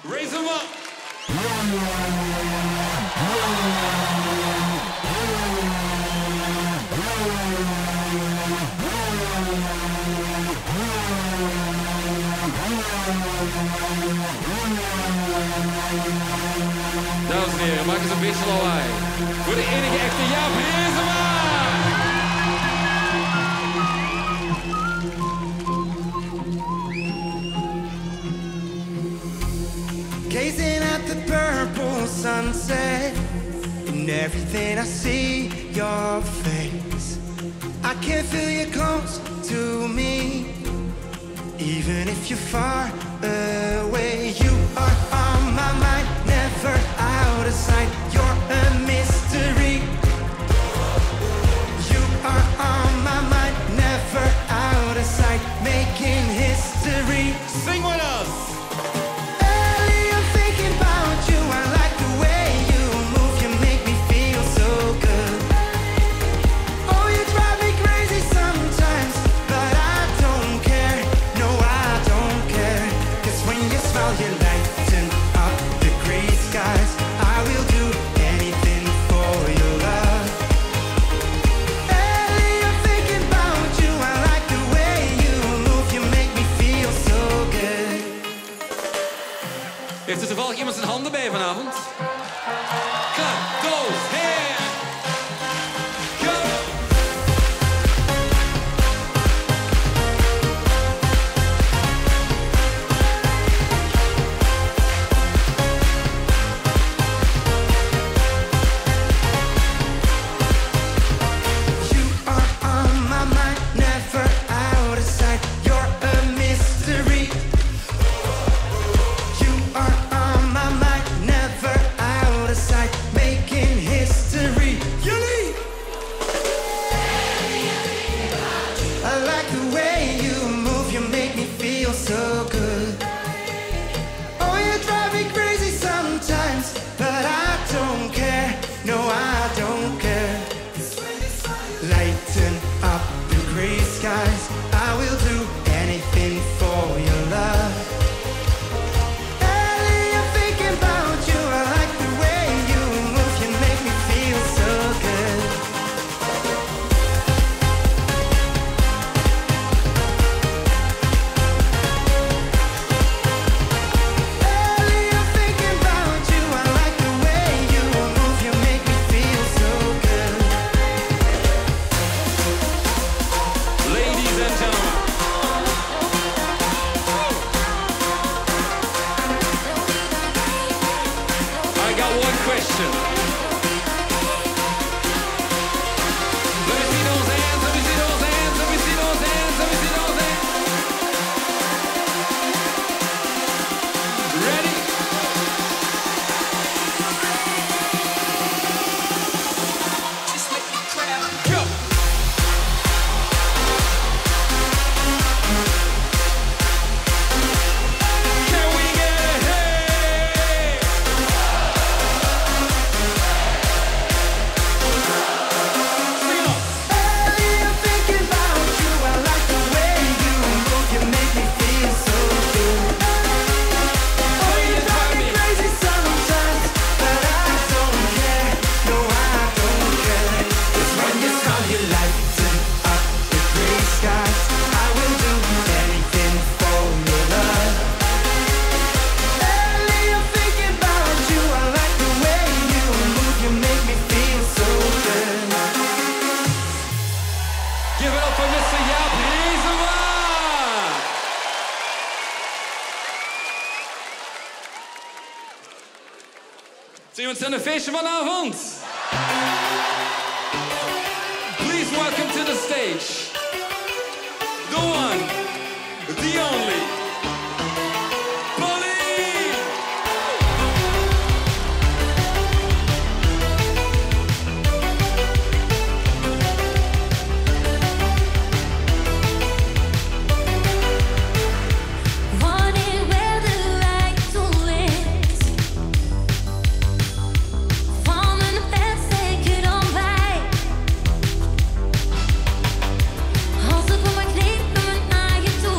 Raise them up. Dames en heren, maak eens een beetje lawaai. Voor de enige echte Jaap Reesema! Gazing at the purple sunset, and everything I see, your face. I can feel you close to me, even if you're far away. You are on my mind, never out of sight. You're a mystery. You are on my mind, never out of sight, making history. Sing with us! Heeft er toevallig iemand zijn handen bij vanavond? Clap those hands! Go! You are on my mind, never out of sight. You're a mystery. You are on my mind, never out of sight, making history. You leave. I like the way you move, you make me feel so good. Oh, you drive me crazy sometimes, but I don't care. No, I don't care. Lighten up the gray skies. I will do anything for your love. Ellie, I'm thinking about you. I like the way you move. You make me feel so good. Ellie, I'm thinking about you. I like the way you move. You make me feel so good. Ladies and gentlemen. I got one question. Let me see those hands, let me see those hands, let me see those hands, let me see those hands. Ready? Go! Can we get a hey? Sing on. Ellie, I'm thinking about you. I like the way you move. You make me feel so good. Oh, you drive me crazy sometimes, but I don't care. No, I don't care. 'Cause when you smile, you lighten up the gray skies. I will do anything for your love. Ellie, I'm thinking about you. I like the way you move. You make me feel so good. Give it up for Mr. Jaap Reesema! Zien we ons aan een feestje vanavond? Please welcome to the stage. The one, the only. Pauline! Wanting where the light all is, forming the best they could on by. Also put my knees on my eye to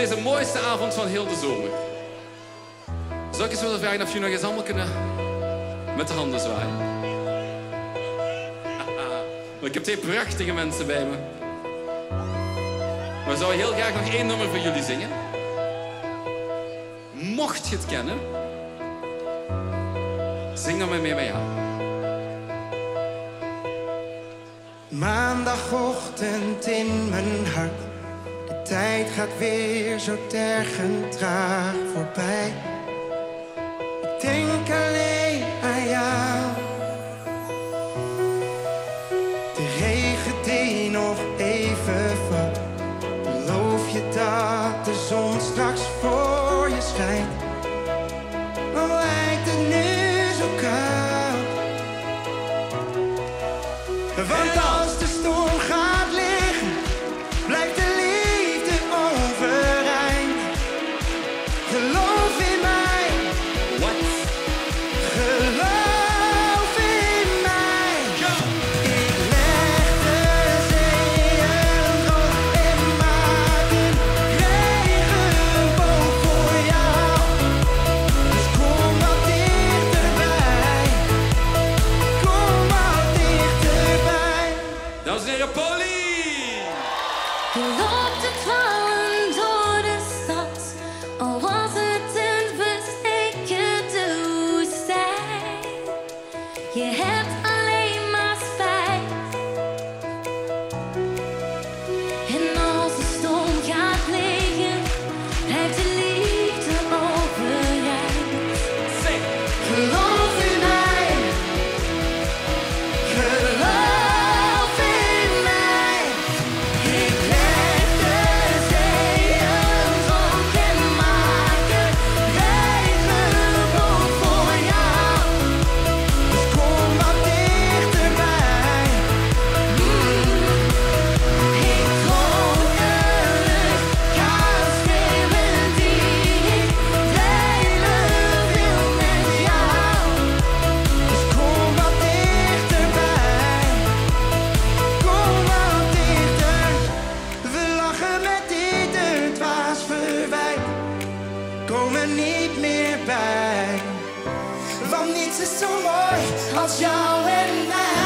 deze mooiste avond van heel de zomer. Zou ik eens willen vragen of jullie nog eens allemaal kunnen met de handen zwaaien? Maar ik heb twee prachtige mensen bij me. Maar ik zou heel graag nog één nummer voor jullie zingen. Mocht je het kennen, zing dan met mij mee aan. Maandagochtend in mijn hart. De tijd gaat weer zo tergend traag voorbij. Ik denk alleen aan jou. De regen die nog even valt. Beloof je dat de zon straks voor je schijnt. Maar lijkt het nu zo koud. Want als de storm gaat liggen, blijft de liefde overeind. Geloof in mij. What? Geloof in mij. Ik leg de zeeën droog en maak een regenboog voor jou. Dus kom wat dichterbij. Kom wat dichterbij. Dames en heren, Polly! Je loopt te dwalen door de stad, al was het een versteken toestand. Je hebt alleen maar spijt. En als de storm gaat liggen, blijft de liefde overeind. Zing! Geloof in mij. Geloof in mij. Ik leg de zeeën droog en maak een regenboog voor jou. Dus kom wat dichterbij. Ik droom de lucht, ga schreeuwen die ik delen wil met jou. Dus kom wat dichterbij. Kom wat dichter. We lachen met ieder dwaas verwijt. Kom er niet meer bij. Want niets is zo mooi als jou en mij.